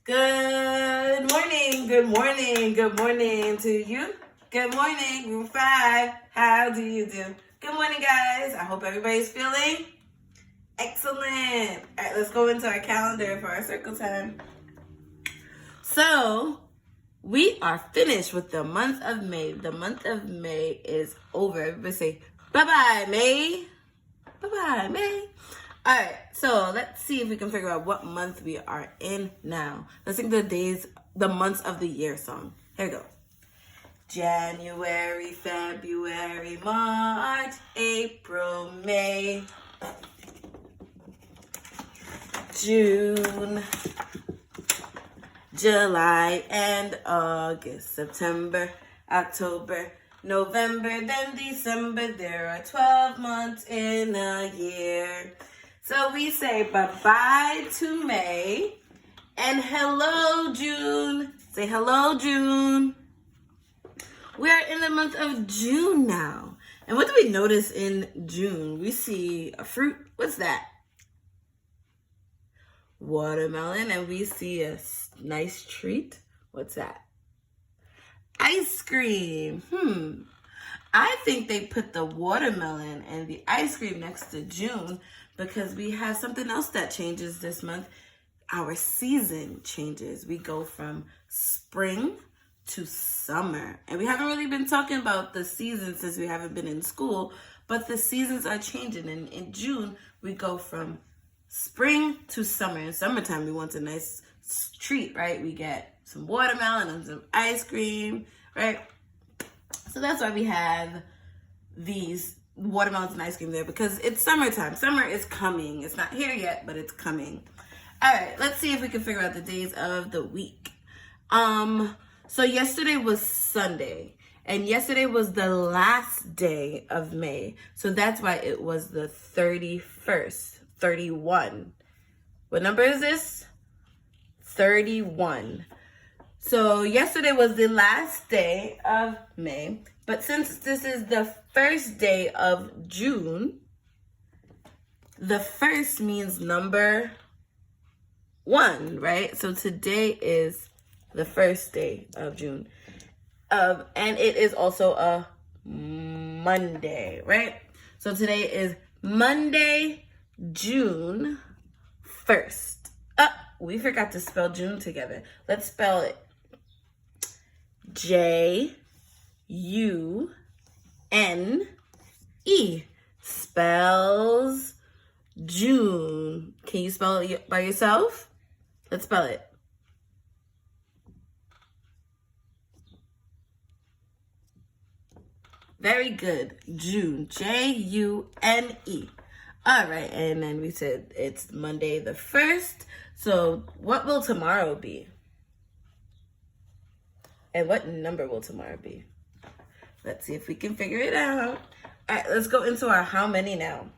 Good morning to you. Good morning, Group 5. How do you do? Good morning, guys. I hope everybody's feeling excellent. All right, let's go into our calendar for our circle time. So, we are finished with the month of May. The month of May is over. Everybody say, bye-bye, May. Bye-bye, May. All right, so let's see if we can figure out what month we are in now. Let's sing the months of the year song. Here we go. January, February, March, April, May, June, July, and August, September, October, November, then December. There are 12 months in a year. So we say bye-bye to May and hello, June. Say hello, June. We are in the month of June now. And what do we notice in June? We see a fruit. What's that? Watermelon. And we see a nice treat. What's that? Ice cream. I think they put the watermelon and the ice cream next to June because we have something else that changes this month. Our season changes. We go from spring to summer. And we haven't really been talking about the seasons since we haven't been in school, but the seasons are changing. And in June, we go from spring to summer. In summertime, we want a nice treat, right? We get some watermelon and some ice cream, right? So that's why we have these watermelons and ice cream there, because it's summertime. Summer is coming. It's not here yet, but it's coming. All right, let's see if we can figure out the days of the week. So yesterday was Sunday, and yesterday was the last day of May. So that's why it was the 31st, 31. What number is this? 31. So yesterday was the last day of May, but since this is the first day of June, the first means number 1, right? So today is the first day of June. And it is also a Monday, right? So today is Monday, June 1st. We forgot to spell June together. Let's spell it. June. Spells June. Can you spell it by yourself? Let's spell it. Very good. June. June. All right, and then we said it's Monday the 1st. So what will tomorrow be? And what number will tomorrow be? Let's see if we can figure it out. All right, let's go into our how many now.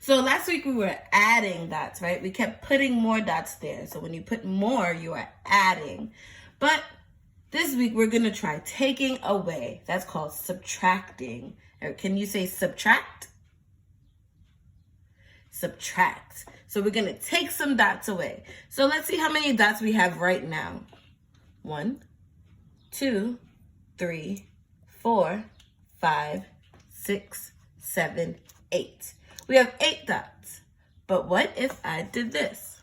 So last week we were adding dots, right? We kept putting more dots there. So when you put more, you are adding. But this week we're going to try taking away. That's called subtracting. Or can you say subtract? Subtract. So we're going to take some dots away. So let's see how many dots we have right now. 1, 2, 3, 4, 5, 6, 7, 8. We have 8 dots. But what if I did this?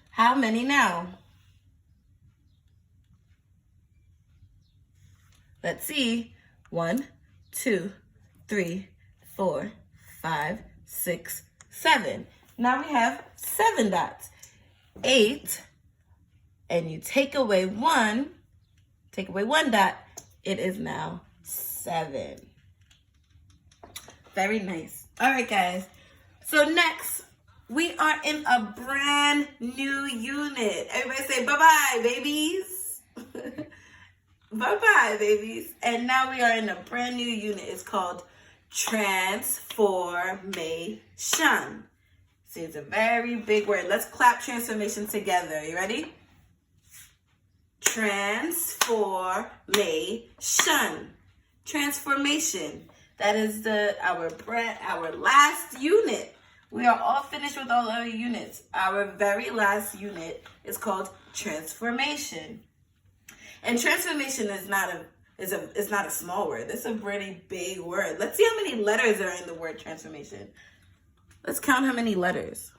How many now? Let's see. 1, 2, 3, 4, 5, 6, 7. Now we have 7 dots. 8, and you take away 1 dot, it is now 7. Very nice. All right, guys. So next, we are in a brand new unit. Everybody say bye-bye, babies. Bye-bye, babies. And now we are in a brand new unit. It's called transformation. See, it's a very big word. Let's clap transformation together. You ready? Transformation. Transformation. That is our last unit. We are all finished with all our units. Our very last unit is called transformation. And transformation is not a small word. It's a pretty big word. Let's see how many letters are in the word transformation. Let's count how many letters.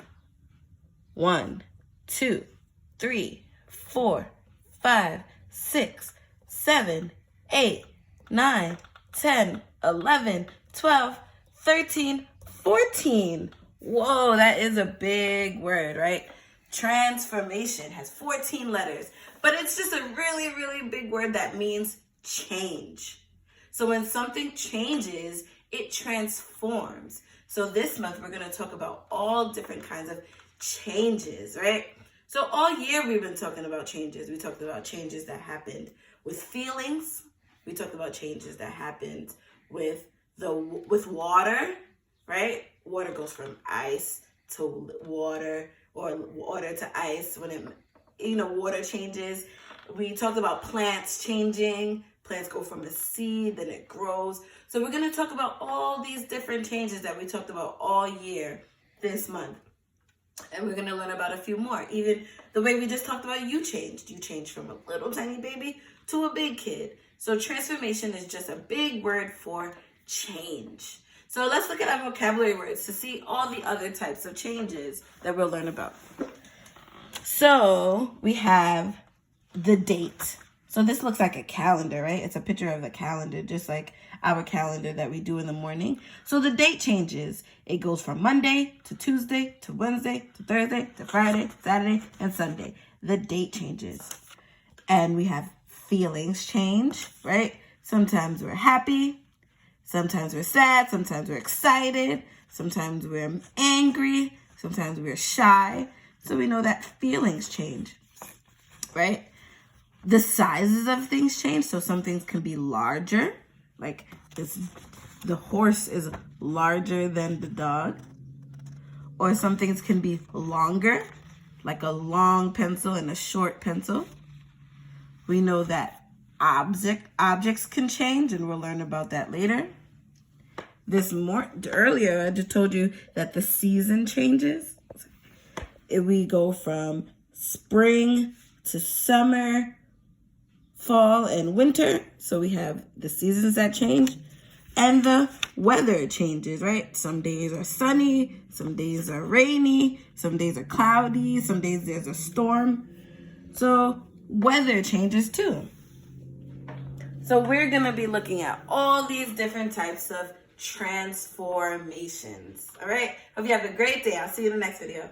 1, 2, 3, 4, 5, 6, 7, 8, 9, 10, 11, 12, 13, 14. Whoa, that is a big word, right? Transformation has 14 letters, but it's just a really, really big word that means change. So when something changes, it transforms. So this month, we're going to talk about all different kinds of changes, right? So all year, we've been talking about changes. We talked about changes that happened with feelings. We talked about changes that happened with water, right? Water goes from ice to water, or water to ice when water changes. We talked about plants changing. Plants go from a seed, then it grows. So we're going to talk about all these different changes that we talked about all year this month. And we're going to learn about a few more. Even the way we just talked about you changed. You changed from a little tiny baby to a big kid. So transformation is just a big word for change. So let's look at our vocabulary words to see all the other types of changes that we'll learn about. So we have the date. So this looks like a calendar, right? It's a picture of the calendar, just like our calendar that we do in the morning. So the date changes. It goes from Monday to Tuesday to Wednesday to Thursday to Friday, Saturday, and Sunday. The date changes. And we have feelings change, right? Sometimes we're happy. Sometimes we're sad. Sometimes we're excited. Sometimes we're angry. Sometimes we're shy. So we know that feelings change, right? The sizes of things change. So some things can be larger, like the horse is larger than the dog. Or some things can be longer, like a long pencil and a short pencil. We know that objects can change, and we'll learn about that later. Earlier, I just told you that the season changes. We go from spring to summer, fall, and winter. So we have the seasons that change. And the weather changes, right? Some days are sunny, some days are rainy, some days are cloudy, some days there's a storm. So weather changes too. So we're going to be looking at all these different types of transformations. All right? Hope you have a great day. I'll see you in the next video.